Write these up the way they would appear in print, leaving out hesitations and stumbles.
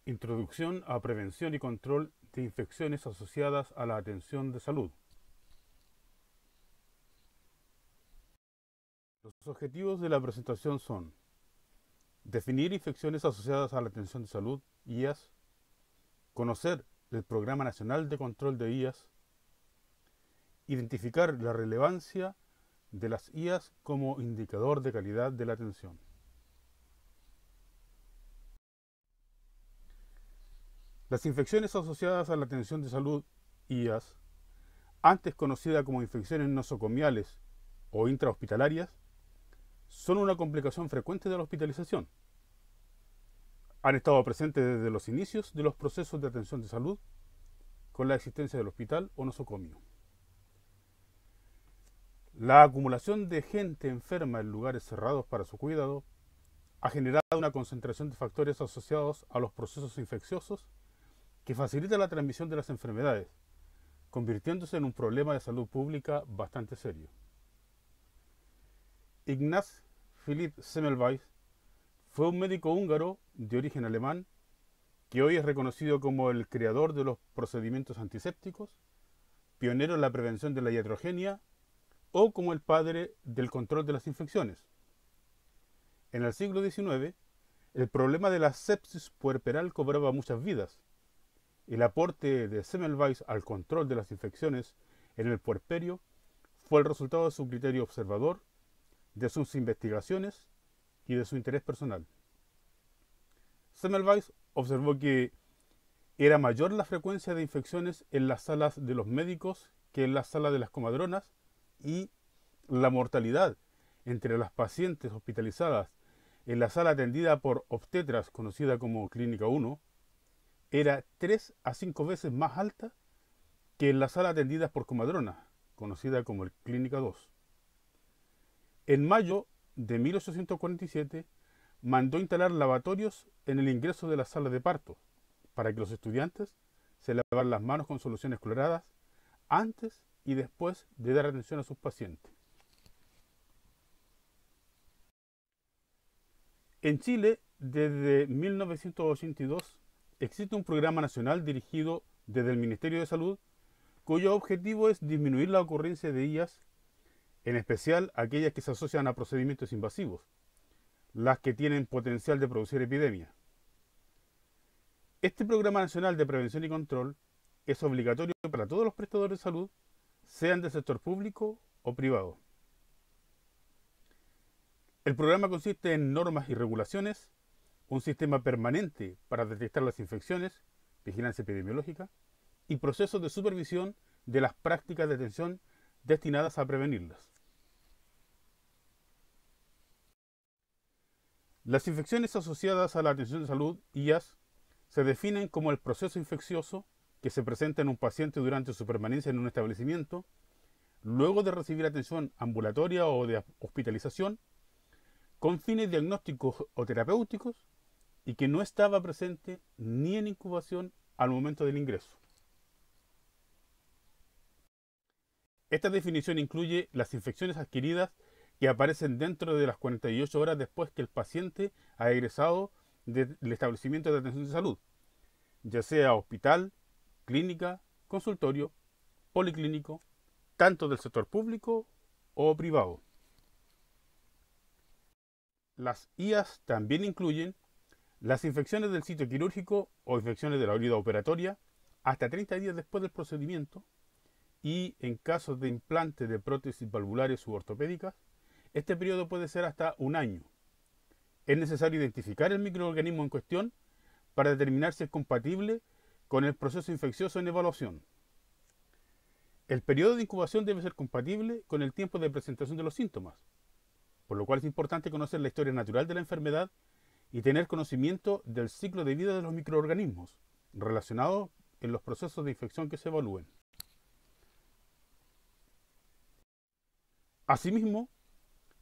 Introducción a prevención y control de infecciones asociadas a la atención de salud. Los objetivos de la presentación son definir infecciones asociadas a la atención de salud, IAS, conocer el Programa Nacional de Control de IAS, identificar la relevancia de las IAS como indicador de calidad de la atención. Las infecciones asociadas a la atención de salud, IAS, antes conocida como infecciones nosocomiales o intrahospitalarias, son una complicación frecuente de la hospitalización. Han estado presentes desde los inicios de los procesos de atención de salud, con la existencia del hospital o nosocomio. La acumulación de gente enferma en lugares cerrados para su cuidado ha generado una concentración de factores asociados a los procesos infecciosos que facilita la transmisión de las enfermedades, convirtiéndose en un problema de salud pública bastante serio. Ignaz Philipp Semmelweis fue un médico húngaro de origen alemán que hoy es reconocido como el creador de los procedimientos antisépticos, pionero en la prevención de la iatrogenia o como el padre del control de las infecciones. En el siglo XIX, el problema de la sepsis puerperal cobraba muchas vidas. El aporte de Semmelweis al control de las infecciones en el puerperio fue el resultado de su criterio observador, de sus investigaciones y de su interés personal. Semmelweis observó que era mayor la frecuencia de infecciones en las salas de los médicos que en las salas de las comadronas y la mortalidad entre las pacientes hospitalizadas en la sala atendida por obstetras, conocida como Clínica 1, era 3 a 5 veces más alta que en la sala atendida por comadronas, conocida como Clínica 2. En mayo de 1847 mandó instalar lavatorios en el ingreso de la sala de parto para que los estudiantes se lavaran las manos con soluciones cloradas antes y después de dar atención a sus pacientes. En Chile, desde 1982, existe un programa nacional dirigido desde el Ministerio de Salud, cuyo objetivo es disminuir la ocurrencia de IAS, en especial aquellas que se asocian a procedimientos invasivos, las que tienen potencial de producir epidemias. Este Programa Nacional de Prevención y Control es obligatorio para todos los prestadores de salud, sean del sector público o privado. El programa consiste en normas y regulaciones, un sistema permanente para detectar las infecciones, vigilancia epidemiológica, y procesos de supervisión de las prácticas de atención destinadas a prevenirlas. Las infecciones asociadas a la atención de salud, IAS, se definen como el proceso infeccioso que se presenta en un paciente durante su permanencia en un establecimiento, luego de recibir atención ambulatoria o de hospitalización, con fines diagnósticos o terapéuticos, y que no estaba presente ni en incubación al momento del ingreso. Esta definición incluye las infecciones adquiridas que aparecen dentro de las 48 horas después que el paciente ha egresado del establecimiento de atención de salud, ya sea hospital, clínica, consultorio, policlínico, tanto del sector público o privado. Las IAS también incluyen las infecciones del sitio quirúrgico o infecciones de la herida operatoria hasta 30 días después del procedimiento, y en casos de implante de prótesis valvulares u ortopédicas, este periodo puede ser hasta un año. Es necesario identificar el microorganismo en cuestión para determinar si es compatible con el proceso infeccioso en evaluación. El periodo de incubación debe ser compatible con el tiempo de presentación de los síntomas, por lo cual es importante conocer la historia natural de la enfermedad y tener conocimiento del ciclo de vida de los microorganismos relacionados en los procesos de infección que se evalúen. Asimismo,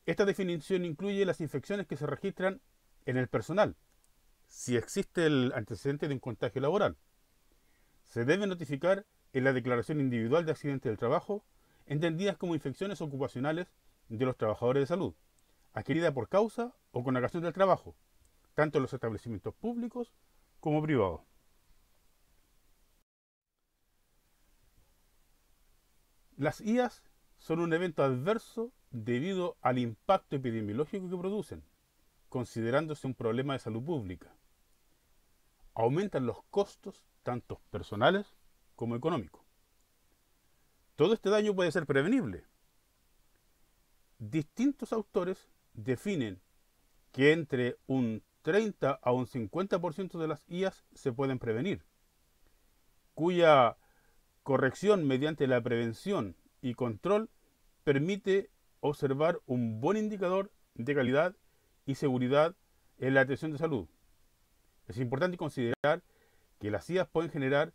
esta definición incluye las infecciones que se registran en el personal, si existe el antecedente de un contagio laboral. Se debe notificar en la declaración individual de accidente del trabajo, entendidas como infecciones ocupacionales de los trabajadores de salud, adquirida por causa o con ocasión del trabajo, tanto en los establecimientos públicos como privado. Las IAS son un evento adverso debido al impacto epidemiológico que producen, considerándose un problema de salud pública. Aumentan los costos, tanto personales como económicos. Todo este daño puede ser prevenible. Distintos autores definen que entre un 30 a un 50% de las IAS se pueden prevenir, cuya corrección mediante la prevención y control permite observar un buen indicador de calidad y seguridad en la atención de salud. Es importante considerar que las IAS pueden generar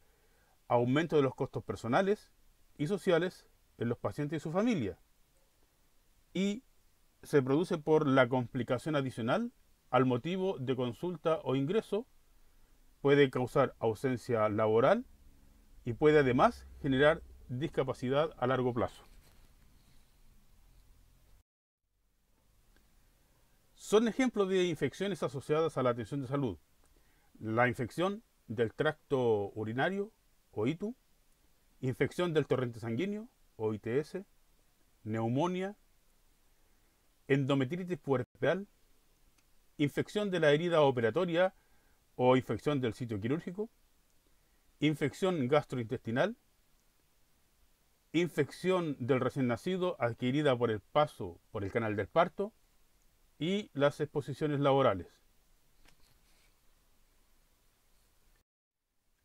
aumento de los costos personales y sociales en los pacientes y su familia, y se produce por la complicación adicional al motivo de consulta o ingreso, puede causar ausencia laboral y puede además generar discapacidad a largo plazo. Son ejemplos de infecciones asociadas a la atención de salud: la infección del tracto urinario o ITU, infección del torrente sanguíneo o ITS, neumonía, endometritis puerperal, infección de la herida operatoria o infección del sitio quirúrgico, infección gastrointestinal, infección del recién nacido adquirida por el paso por el canal del parto y las exposiciones laborales.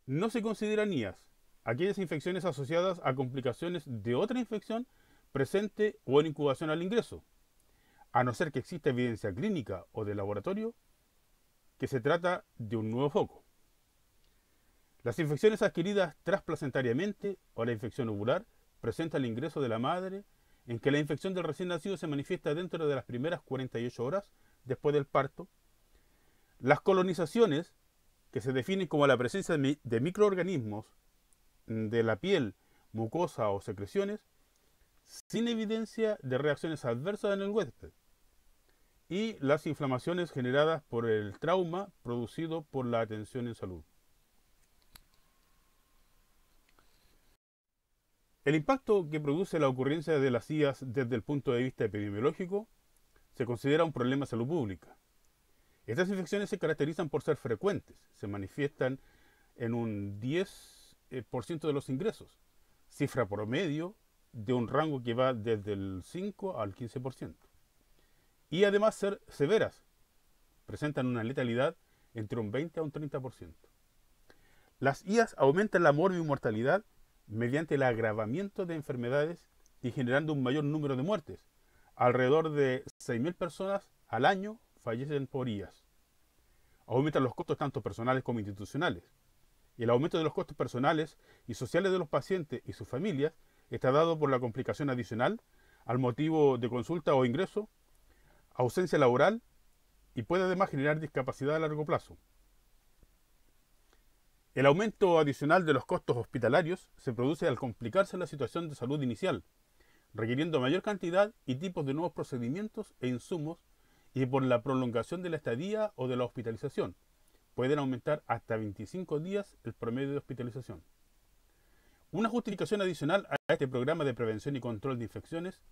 No se consideran IAS aquellas infecciones asociadas a complicaciones de otra infección presente o en incubación al ingreso, a no ser que exista evidencia clínica o de laboratorio que se trata de un nuevo foco. Las infecciones adquiridas transplacentariamente o la infección ovular presenta el ingreso de la madre, en que la infección del recién nacido se manifiesta dentro de las primeras 48 horas después del parto. Las colonizaciones, que se definen como la presencia de microorganismos de la piel, mucosa o secreciones, sin evidencia de reacciones adversas en el huésped. Y las inflamaciones generadas por el trauma producido por la atención en salud. El impacto que produce la ocurrencia de las IAS desde el punto de vista epidemiológico se considera un problema de salud pública. Estas infecciones se caracterizan por ser frecuentes, se manifiestan en un 10% de los ingresos, cifra promedio de un rango que va desde el 5 al 15%. Y además ser severas, presentan una letalidad entre un 20 a un 30%. Las IAS aumentan la morbimortalidad mediante el agravamiento de enfermedades y generando un mayor número de muertes. Alrededor de 6.000 personas al año fallecen por IAS. Aumentan los costos tanto personales como institucionales. Y el aumento de los costos personales y sociales de los pacientes y sus familias está dado por la complicación adicional al motivo de consulta o ingreso, ausencia laboral, y puede además generar discapacidad a largo plazo. El aumento adicional de los costos hospitalarios se produce al complicarse la situación de salud inicial, requiriendo mayor cantidad y tipos de nuevos procedimientos e insumos, y por la prolongación de la estadía o de la hospitalización. Pueden aumentar hasta 25 días el promedio de hospitalización. Una justificación adicional a este programa de prevención y control de infecciones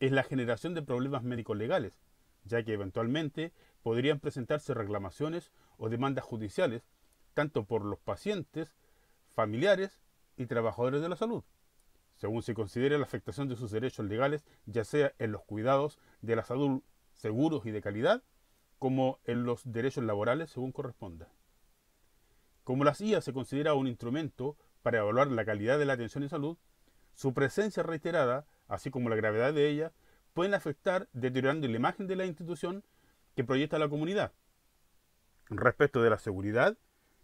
es la generación de problemas médicos legales, ya que eventualmente podrían presentarse reclamaciones o demandas judiciales tanto por los pacientes, familiares y trabajadores de la salud, según se considere la afectación de sus derechos legales, ya sea en los cuidados de la salud seguros y de calidad, como en los derechos laborales según corresponda. Como las IAS se considera un instrumento para evaluar la calidad de la atención en salud, su presencia reiterada, así como la gravedad de ella, pueden afectar deteriorando la imagen de la institución que proyecta la comunidad respecto de la seguridad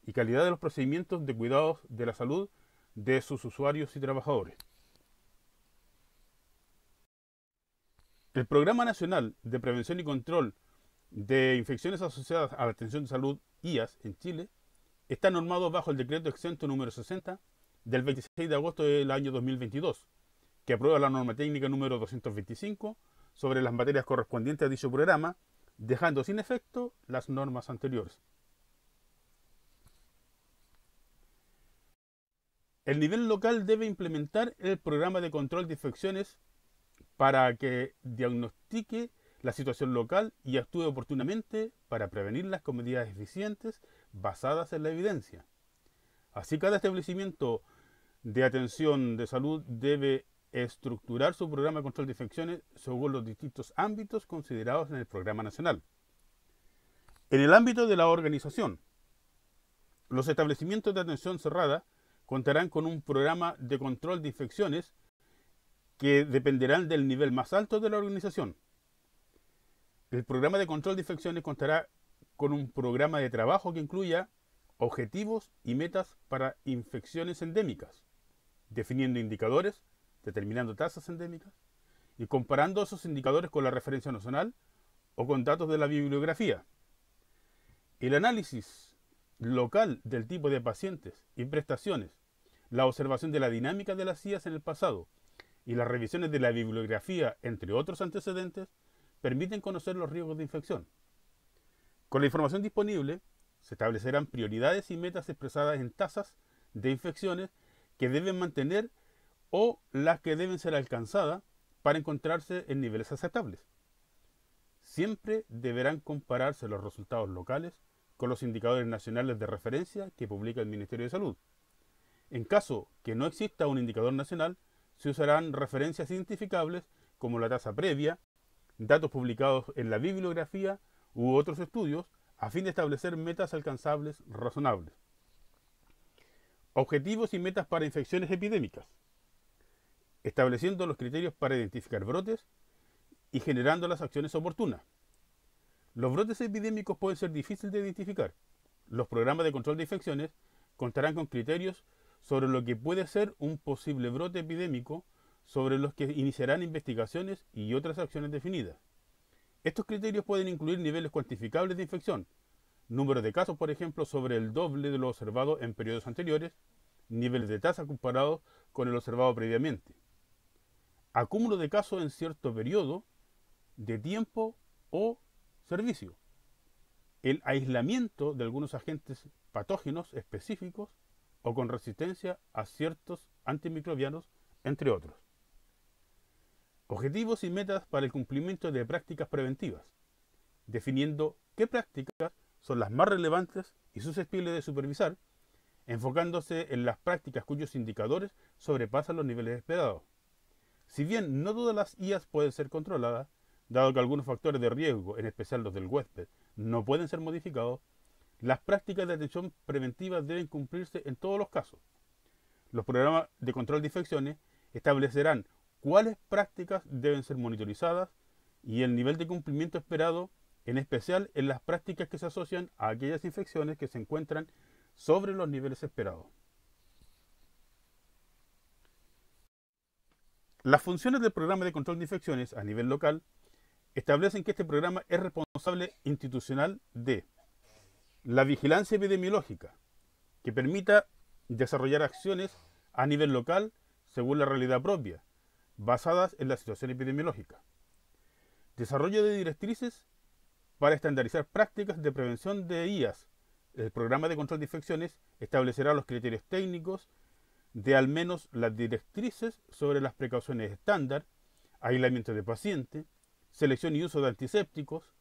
y calidad de los procedimientos de cuidados de la salud de sus usuarios y trabajadores. El Programa Nacional de Prevención y Control de Infecciones Asociadas a la Atención de Salud, IAS, en Chile, está normado bajo el decreto exento número 60 del 26 de agosto del año 2022, que aprueba la norma técnica número 225 sobre las materias correspondientes a dicho programa, dejando sin efecto las normas anteriores. El nivel local debe implementar el programa de control de infecciones para que diagnostique la situación local y actúe oportunamente para prevenirlas con medidas eficientes basadas en la evidencia. Así, cada establecimiento de atención de salud debe estructurar su programa de control de infecciones según los distintos ámbitos considerados en el programa nacional. En el ámbito de la organización, los establecimientos de atención cerrada contarán con un programa de control de infecciones que dependerán del nivel más alto de la organización. El programa de control de infecciones contará con un programa de trabajo que incluya objetivos y metas para infecciones endémicas, definiendo indicadores, determinando tasas endémicas y comparando esos indicadores con la referencia nacional o con datos de la bibliografía. El análisis local del tipo de pacientes y prestaciones, la observación de la dinámica de las IAS en el pasado y las revisiones de la bibliografía, entre otros antecedentes, permiten conocer los riesgos de infección. Con la información disponible, se establecerán prioridades y metas expresadas en tasas de infecciones que deben mantener o las que deben ser alcanzadas para encontrarse en niveles aceptables. Siempre deberán compararse los resultados locales con los indicadores nacionales de referencia que publica el Ministerio de Salud. En caso que no exista un indicador nacional, se usarán referencias identificables como la tasa previa, datos publicados en la bibliografía u otros estudios a fin de establecer metas alcanzables razonables. Objetivos y metas para infecciones epidémicas, estableciendo los criterios para identificar brotes y generando las acciones oportunas. Los brotes epidémicos pueden ser difíciles de identificar. Los programas de control de infecciones contarán con criterios sobre lo que puede ser un posible brote epidémico, sobre los que iniciarán investigaciones y otras acciones definidas. Estos criterios pueden incluir niveles cuantificables de infección, número de casos, por ejemplo, sobre el doble de lo observado en periodos anteriores, niveles de tasa comparados con el observado previamente, acúmulo de casos en cierto periodo de tiempo o servicio, el aislamiento de algunos agentes patógenos específicos o con resistencia a ciertos antimicrobianos, entre otros. Objetivos y metas para el cumplimiento de prácticas preventivas, definiendo qué prácticas son las más relevantes y susceptibles de supervisar, enfocándose en las prácticas cuyos indicadores sobrepasan los niveles esperados. Si bien no todas las IAS pueden ser controladas, dado que algunos factores de riesgo, en especial los del huésped, no pueden ser modificados, las prácticas de atención preventiva deben cumplirse en todos los casos. Los programas de control de infecciones establecerán cuáles prácticas deben ser monitorizadas y el nivel de cumplimiento esperado, en especial en las prácticas que se asocian a aquellas infecciones que se encuentran sobre los niveles esperados. Las funciones del programa de control de infecciones a nivel local establecen que este programa es responsable institucional de la vigilancia epidemiológica, que permita desarrollar acciones a nivel local según la realidad propia, basadas en la situación epidemiológica. Desarrollo de directrices para estandarizar prácticas de prevención de IAS. El programa de control de infecciones establecerá los criterios técnicos de al menos las directrices sobre las precauciones estándar, aislamiento de paciente, selección y uso de antisépticos,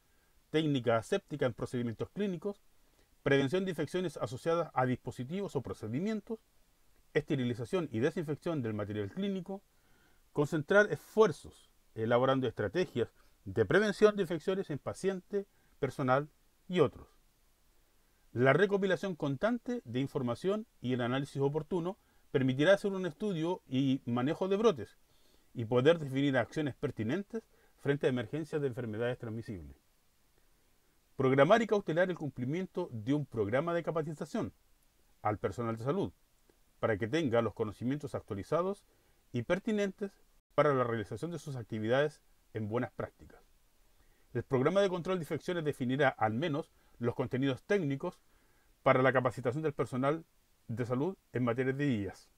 técnica aséptica en procedimientos clínicos, prevención de infecciones asociadas a dispositivos o procedimientos, esterilización y desinfección del material clínico, concentrar esfuerzos elaborando estrategias de prevención de infecciones en paciente, personal y otros. La recopilación constante de información y el análisis oportuno permitirá hacer un estudio y manejo de brotes y poder definir acciones pertinentes frente a emergencias de enfermedades transmisibles. Programar y cautelar el cumplimiento de un programa de capacitación al personal de salud para que tenga los conocimientos actualizados y pertinentes para la realización de sus actividades en buenas prácticas. El programa de control de infecciones definirá al menos los contenidos técnicos para la capacitación del personal de salud en materia de IAS.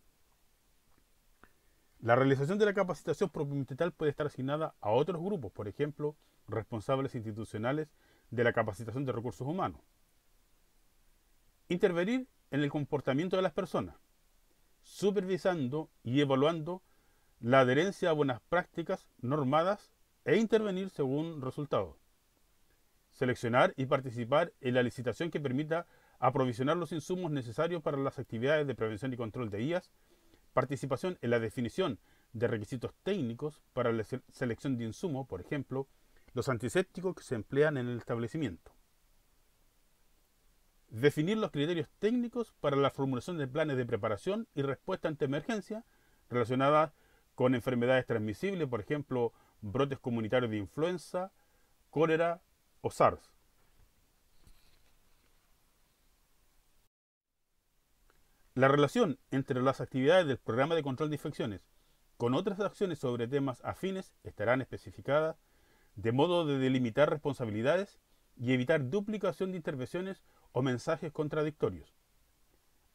La realización de la capacitación propiamente tal puede estar asignada a otros grupos, por ejemplo, responsables institucionales de la capacitación de recursos humanos. Intervenir en el comportamiento de las personas. supervisando y evaluando la adherencia a buenas prácticas normadas e intervenir según resultados. Seleccionar y participar en la licitación que permita aprovisionar los insumos necesarios para las actividades de prevención y control de IAS, participación en la definición de requisitos técnicos para la selección de insumos, por ejemplo, los antisépticos que se emplean en el establecimiento. Definir los criterios técnicos para la formulación de planes de preparación y respuesta ante emergencia relacionadas con enfermedades transmisibles, por ejemplo, brotes comunitarios de influenza, cólera o SARS. La relación entre las actividades del programa de control de infecciones con otras acciones sobre temas afines estarán especificadas de modo de delimitar responsabilidades y evitar duplicación de intervenciones o mensajes contradictorios.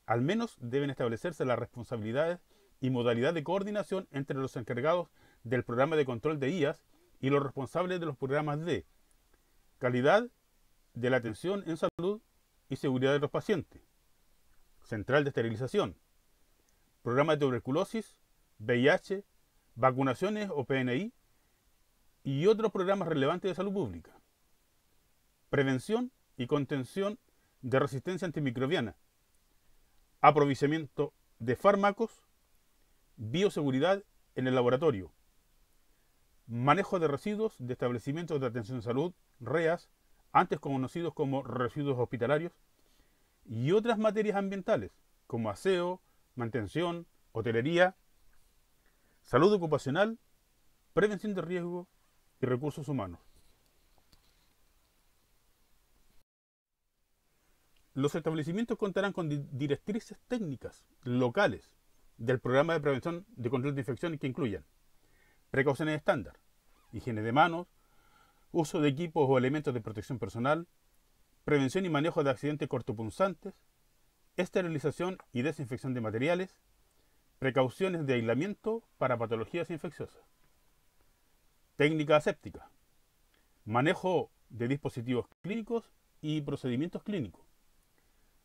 Al menos deben establecerse las responsabilidades y modalidad de coordinación entre los encargados del programa de control de IAS y los responsables de los programas de calidad de la atención en salud y seguridad de los pacientes, central de esterilización, programa de tuberculosis, VIH, vacunaciones o PNI y otros programas relevantes de salud pública, prevención y contención de resistencia antimicrobiana, aprovisionamiento de fármacos, bioseguridad en el laboratorio, manejo de residuos de establecimientos de atención en salud, REAS, antes conocidos como residuos hospitalarios, y otras materias ambientales, como aseo, mantención, hotelería, salud ocupacional, prevención de riesgo y recursos humanos. Los establecimientos contarán con directrices técnicas locales del programa de prevención de control de infecciones que incluyan precauciones estándar, higiene de manos, uso de equipos o elementos de protección personal, prevención y manejo de accidentes cortopunzantes, esterilización y desinfección de materiales, precauciones de aislamiento para patologías infecciosas, técnica aséptica, manejo de dispositivos clínicos y procedimientos clínicos,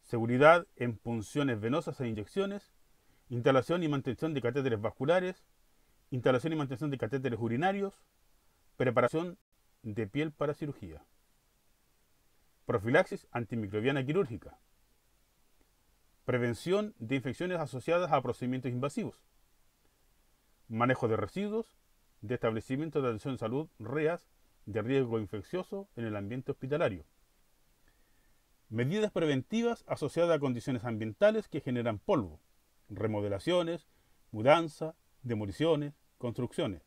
seguridad en punciones venosas e inyecciones, instalación y mantención de catéteres vasculares, instalación y mantención de catéteres urinarios, preparación de piel para cirugía, profilaxis antimicrobiana quirúrgica, prevención de infecciones asociadas a procedimientos invasivos, manejo de residuos de establecimientos de atención en salud, REAS, de riesgo infeccioso en el ambiente hospitalario, medidas preventivas asociadas a condiciones ambientales que generan polvo, remodelaciones, mudanza, demoliciones, construcciones,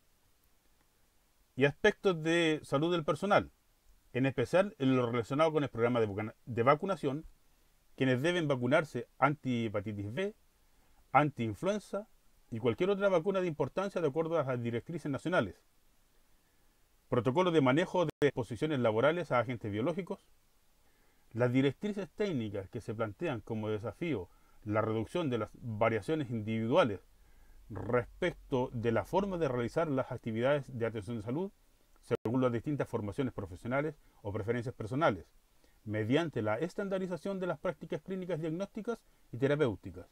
y aspectos de salud del personal, en especial en lo relacionado con el programa de vacunación, quienes deben vacunarse anti-hepatitis B, anti-influenza y cualquier otra vacuna de importancia de acuerdo a las directrices nacionales, protocolos de manejo de exposiciones laborales a agentes biológicos, las directrices técnicas que se plantean como desafío la reducción de las variaciones individuales respecto de la forma de realizar las actividades de atención de salud según las distintas formaciones profesionales o preferencias personales, mediante la estandarización de las prácticas clínicas diagnósticas y terapéuticas.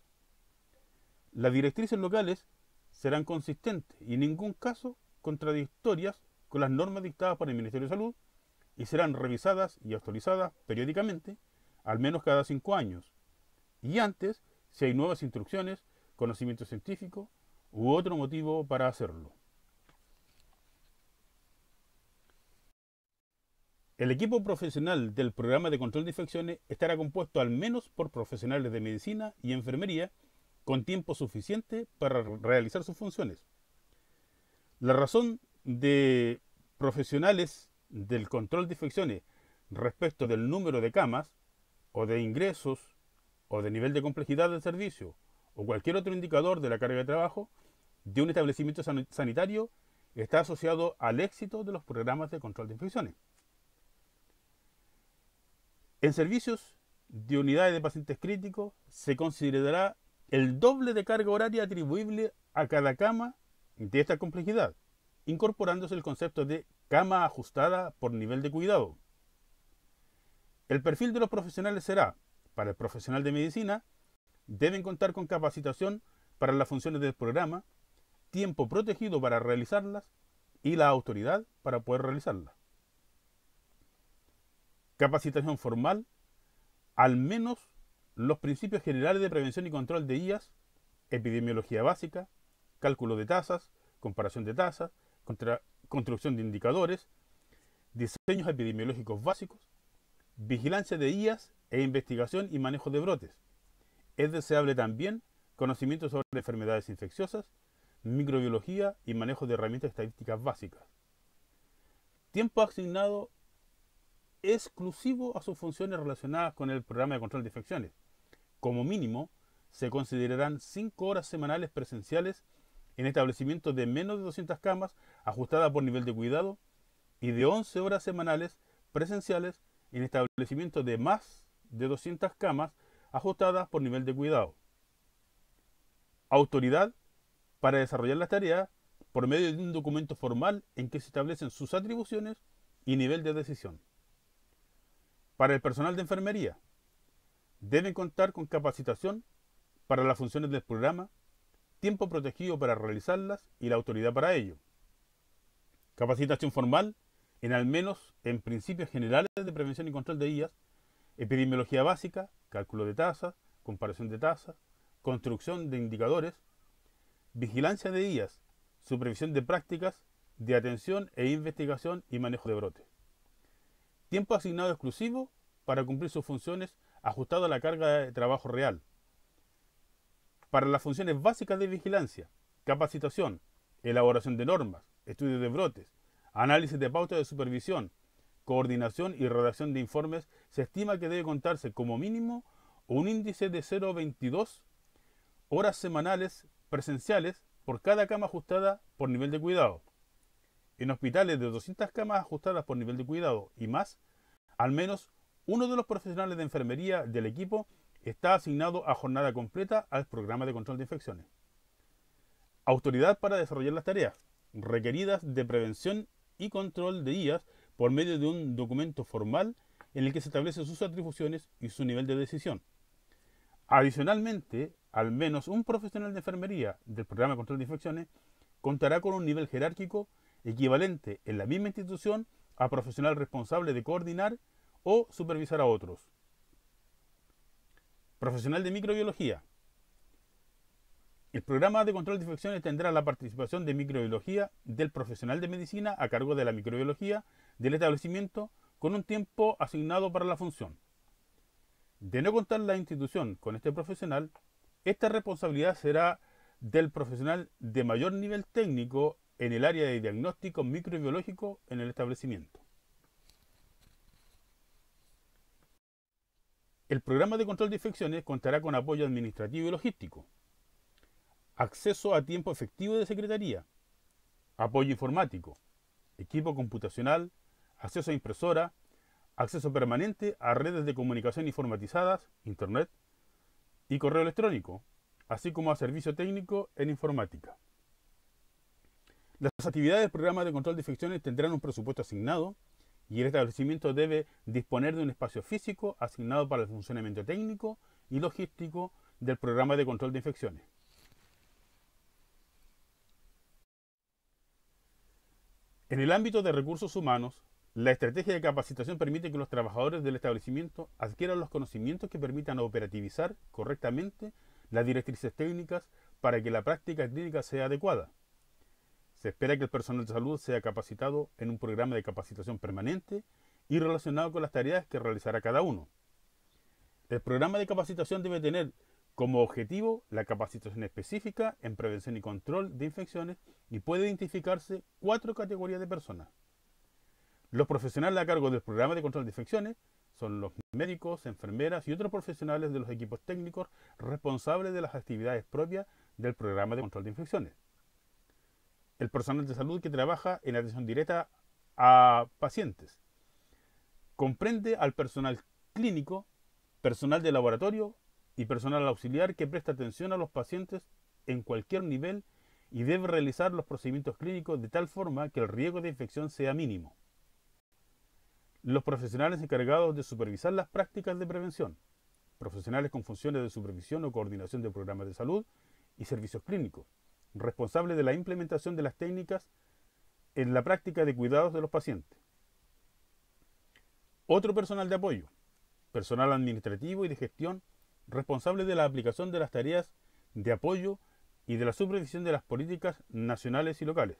Las directrices locales serán consistentes y en ningún caso contradictorias con las normas dictadas por el Ministerio de Salud y serán revisadas y actualizadas periódicamente, al menos cada 5 años, y antes si hay nuevas instrucciones, conocimiento científico u otro motivo para hacerlo. El equipo profesional del programa de control de infecciones estará compuesto al menos por profesionales de medicina y enfermería con tiempo suficiente para realizar sus funciones. La razón de profesionales del control de infecciones respecto del número de camas o de ingresos o de nivel de complejidad del servicio o cualquier otro indicador de la carga de trabajo de un establecimiento sanitario está asociado al éxito de los programas de control de infecciones. En servicios de unidades de pacientes críticos se considerará el doble de carga horaria atribuible a cada cama de esta complejidad, incorporándose el concepto de cama ajustada por nivel de cuidado. El perfil de los profesionales será, para el profesional de medicina, deben contar con capacitación para las funciones del programa, tiempo protegido para realizarlas y la autoridad para poder realizarlas. Capacitación formal, al menos los principios generales de prevención y control de IAS, epidemiología básica, cálculo de tasas, comparación de tasas, construcción de indicadores, diseños epidemiológicos básicos, vigilancia de IAS e investigación y manejo de brotes. Es deseable también conocimiento sobre enfermedades infecciosas, microbiología y manejo de herramientas estadísticas básicas. Tiempo asignado exclusivo a sus funciones relacionadas con el programa de control de infecciones. Como mínimo, se considerarán 5 horas semanales presenciales en establecimientos de menos de 200 camas ajustadas por nivel de cuidado y de 11 horas semanales presenciales en establecimientos de más de 200 camas ajustadas por nivel de cuidado. Autoridad para desarrollar las tareas por medio de un documento formal en que se establecen sus atribuciones y nivel de decisión. Para el personal de enfermería, deben contar con capacitación para las funciones del programa, tiempo protegido para realizarlas y la autoridad para ello. Capacitación formal en al menos en principios generales de prevención y control de IAS, epidemiología básica, cálculo de tasas, comparación de tasas, construcción de indicadores, vigilancia de IAS, supervisión de prácticas de atención e investigación y manejo de brotes. Tiempo asignado exclusivo para cumplir sus funciones ajustado a la carga de trabajo real. Para las funciones básicas de vigilancia, capacitación, elaboración de normas, estudios de brotes, análisis de pautas de supervisión, coordinación y redacción de informes, se estima que debe contarse como mínimo un índice de 0,22 horas semanales presenciales por cada cama ajustada por nivel de cuidado. En hospitales de 200 camas ajustadas por nivel de cuidado y más, al menos uno de los profesionales de enfermería del equipo está asignado a jornada completa al programa de control de infecciones. Autoridad para desarrollar las tareas requeridas de prevención y control de IAS por medio de un documento formal en el que se establecen sus atribuciones y su nivel de decisión. Adicionalmente, al menos un profesional de enfermería del programa de control de infecciones contará con un nivel jerárquico equivalente en la misma institución a profesional responsable de coordinar o supervisar a otros. Profesional de microbiología. El programa de control de infecciones tendrá la participación de microbiología del profesional de medicina a cargo de la microbiología del establecimiento con un tiempo asignado para la función. De no contar la institución con este profesional, esta responsabilidad será del profesional de mayor nivel técnico en el área de diagnóstico microbiológico en el establecimiento. El programa de control de infecciones contará con apoyo administrativo y logístico, acceso a tiempo efectivo de secretaría, apoyo informático, equipo computacional, acceso a impresora, acceso permanente a redes de comunicación informatizadas, internet y correo electrónico, así como a servicio técnico en informática. Las actividades del programa de control de infecciones tendrán un presupuesto asignado y el establecimiento debe disponer de un espacio físico asignado para el funcionamiento técnico y logístico del programa de control de infecciones. En el ámbito de recursos humanos, la estrategia de capacitación permite que los trabajadores del establecimiento adquieran los conocimientos que permitan operativizar correctamente las directrices técnicas para que la práctica clínica sea adecuada. Se espera que el personal de salud sea capacitado en un programa de capacitación permanente y relacionado con las tareas que realizará cada uno. El programa de capacitación debe tener como objetivo la capacitación específica en prevención y control de infecciones y puede identificarse 4 categorías de personas. Los profesionales a cargo del programa de control de infecciones son los médicos, enfermeras y otros profesionales de los equipos técnicos responsables de las actividades propias del programa de control de infecciones. El personal de salud que trabaja en atención directa a pacientes. Comprende al personal clínico, personal de laboratorio y personal auxiliar que presta atención a los pacientes en cualquier nivel y debe realizar los procedimientos clínicos de tal forma que el riesgo de infección sea mínimo. Los profesionales encargados de supervisar las prácticas de prevención, profesionales con funciones de supervisión o coordinación de programas de salud y servicios clínicos, responsable de la implementación de las técnicas en la práctica de cuidados de los pacientes. Otro personal de apoyo, personal administrativo y de gestión, responsable de la aplicación de las tareas de apoyo y de la supervisión de las políticas nacionales y locales.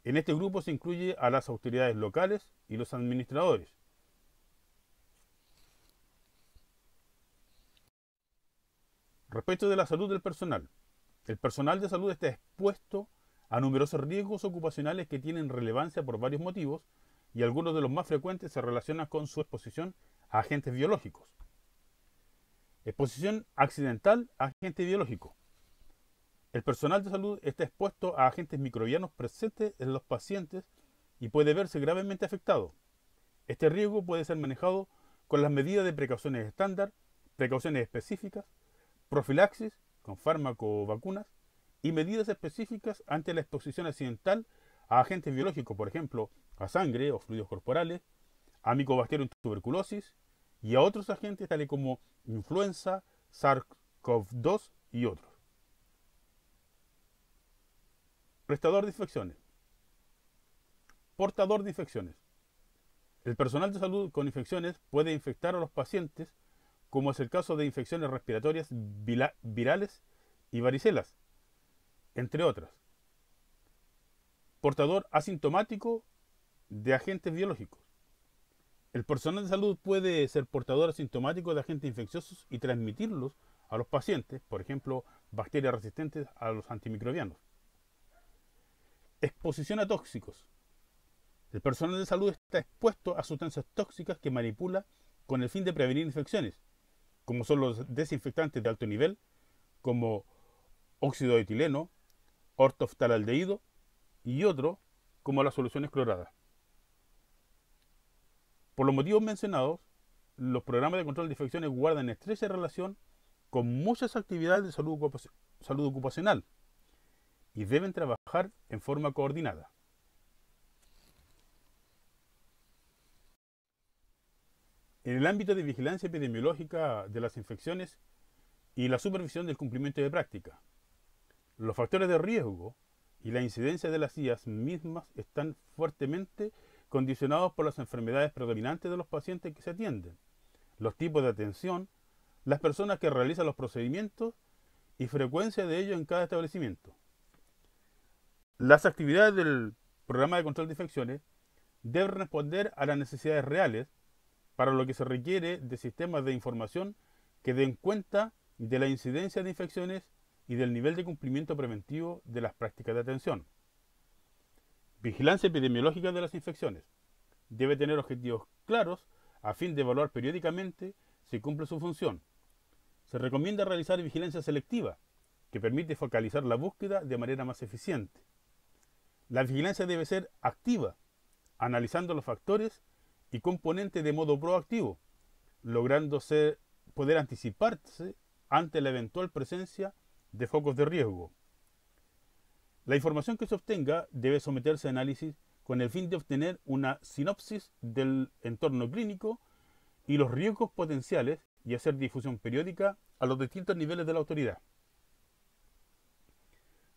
En este grupo se incluye a las autoridades locales y los administradores. Respecto de la salud del personal, el personal de salud está expuesto a numerosos riesgos ocupacionales que tienen relevancia por varios motivos y algunos de los más frecuentes se relacionan con su exposición a agentes biológicos. Exposición accidental a agente biológico. El personal de salud está expuesto a agentes microbianos presentes en los pacientes y puede verse gravemente afectado. Este riesgo puede ser manejado con las medidas de precauciones estándar, precauciones específicas, profilaxis con fármaco o vacunas y medidas específicas ante la exposición accidental a agentes biológicos, por ejemplo, a sangre o fluidos corporales, a Mycobacterium tuberculosis y a otros agentes tales como influenza, SARS-CoV-2 y otros. Prestador de infecciones. Portador de infecciones. El personal de salud con infecciones puede infectar a los pacientes, como es el caso de infecciones respiratorias virales y varicelas, entre otras. Portador asintomático de agentes biológicos. El personal de salud puede ser portador asintomático de agentes infecciosos y transmitirlos a los pacientes, por ejemplo, bacterias resistentes a los antimicrobianos. Exposición a tóxicos. El personal de salud está expuesto a sustancias tóxicas que manipula con el fin de prevenir infecciones, como son los desinfectantes de alto nivel, como óxido de etileno, ortoftalaldehído y otros, como las soluciones cloradas. Por los motivos mencionados, los programas de control de infecciones guardan estrecha relación con muchas actividades de salud ocupacional y deben trabajar en forma coordinada. En el ámbito de vigilancia epidemiológica de las infecciones y la supervisión del cumplimiento de práctica, los factores de riesgo y la incidencia de las IAS mismas están fuertemente condicionados por las enfermedades predominantes de los pacientes que se atienden, los tipos de atención, las personas que realizan los procedimientos y frecuencia de ellos en cada establecimiento. Las actividades del programa de control de infecciones deben responder a las necesidades reales, para lo que se requiere de sistemas de información que den cuenta de la incidencia de infecciones y del nivel de cumplimiento preventivo de las prácticas de atención. Vigilancia epidemiológica de las infecciones. Debe tener objetivos claros a fin de evaluar periódicamente si cumple su función. Se recomienda realizar vigilancia selectiva, que permite focalizar la búsqueda de manera más eficiente. La vigilancia debe ser activa, analizando los factores y componentes de modo proactivo, logrando poder anticiparse ante la eventual presencia de focos de riesgo. La información que se obtenga debe someterse a análisis con el fin de obtener una sinopsis del entorno clínico y los riesgos potenciales y hacer difusión periódica a los distintos niveles de la autoridad.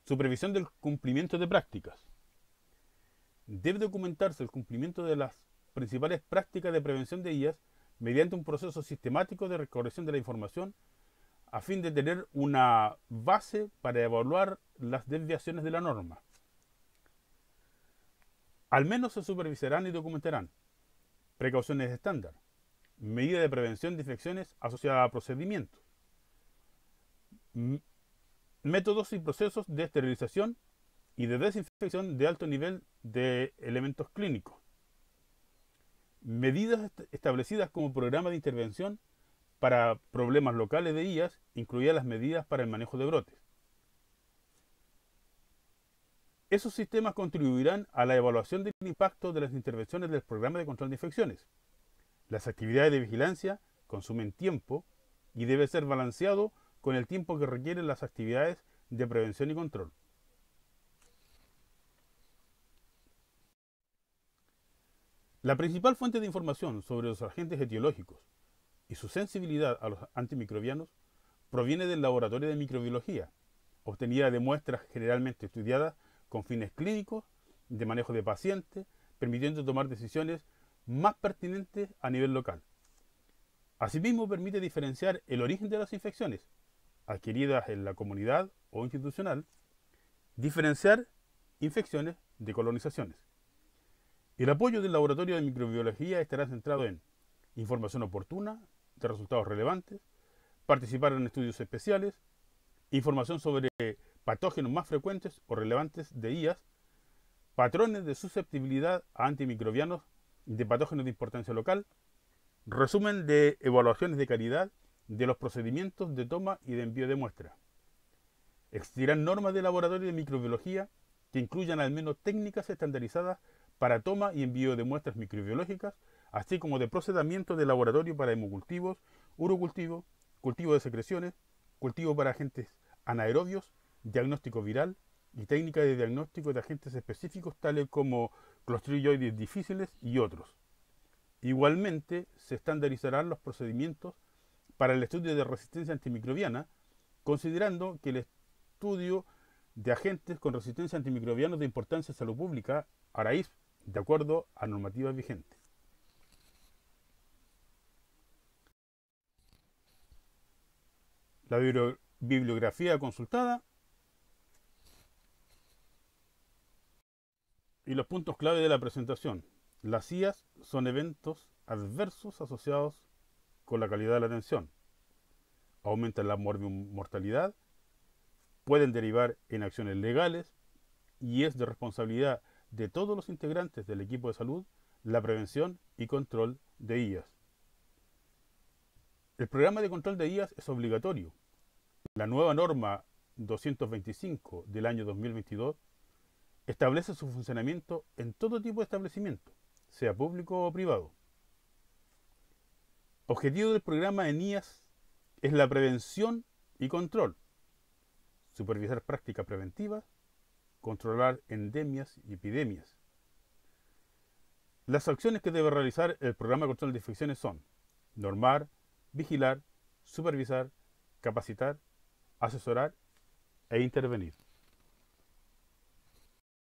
Supervisión del cumplimiento de prácticas. Debe documentarse el cumplimiento de las principales prácticas de prevención de IAS mediante un proceso sistemático de recolección de la información a fin de tener una base para evaluar las desviaciones de la norma. Al menos se supervisarán y documentarán precauciones estándar, medidas de prevención de infecciones asociadas a procedimientos, métodos y procesos de esterilización y de desinfección de alto nivel de elementos clínicos, medidas establecidas como programa de intervención para problemas locales de IAS, incluidas las medidas para el manejo de brotes. Esos sistemas contribuirán a la evaluación del impacto de las intervenciones del programa de control de infecciones. Las actividades de vigilancia consumen tiempo y debe ser balanceado con el tiempo que requieren las actividades de prevención y control. La principal fuente de información sobre los agentes etiológicos y su sensibilidad a los antimicrobianos proviene del Laboratorio de Microbiología, obtenida de muestras generalmente estudiadas con fines clínicos, de manejo de pacientes, permitiendo tomar decisiones más pertinentes a nivel local. Asimismo, permite diferenciar el origen de las infecciones, adquiridas en la comunidad o institucional, diferenciar infecciones de colonizaciones. El apoyo del laboratorio de microbiología estará centrado en información oportuna, de resultados relevantes, participar en estudios especiales, información sobre patógenos más frecuentes o relevantes de IAS, patrones de susceptibilidad a antimicrobianos de patógenos de importancia local, resumen de evaluaciones de calidad de los procedimientos de toma y de envío de muestras. Existirán normas de laboratorio de microbiología que incluyan al menos técnicas estandarizadas para toma y envío de muestras microbiológicas, así como de procedimientos de laboratorio para hemocultivos, urocultivo, cultivo de secreciones, cultivo para agentes anaerobios, diagnóstico viral y técnica de diagnóstico de agentes específicos tales como clostridioides difíciles y otros. Igualmente, se estandarizarán los procedimientos para el estudio de resistencia antimicrobiana, considerando que el estudio de agentes con resistencia antimicrobiana de importancia de salud pública hará ir de acuerdo a normativas vigentes. La bibliografía consultada y los puntos clave de la presentación. Las IAS son eventos adversos asociados con la calidad de la atención. Aumentan la mortalidad, pueden derivar en acciones legales y es de responsabilidad de todos los integrantes del equipo de salud la prevención y control de IAS. El programa de control de IAS es obligatorio. La nueva norma 225 del año 2022 establece su funcionamiento en todo tipo de establecimiento, sea público o privado. Objetivo del programa en IAS es la prevención y control, supervisar prácticas preventivas, controlar endemias y epidemias. Las acciones que debe realizar el programa de control de infecciones son normar, vigilar, supervisar, capacitar, asesorar e intervenir.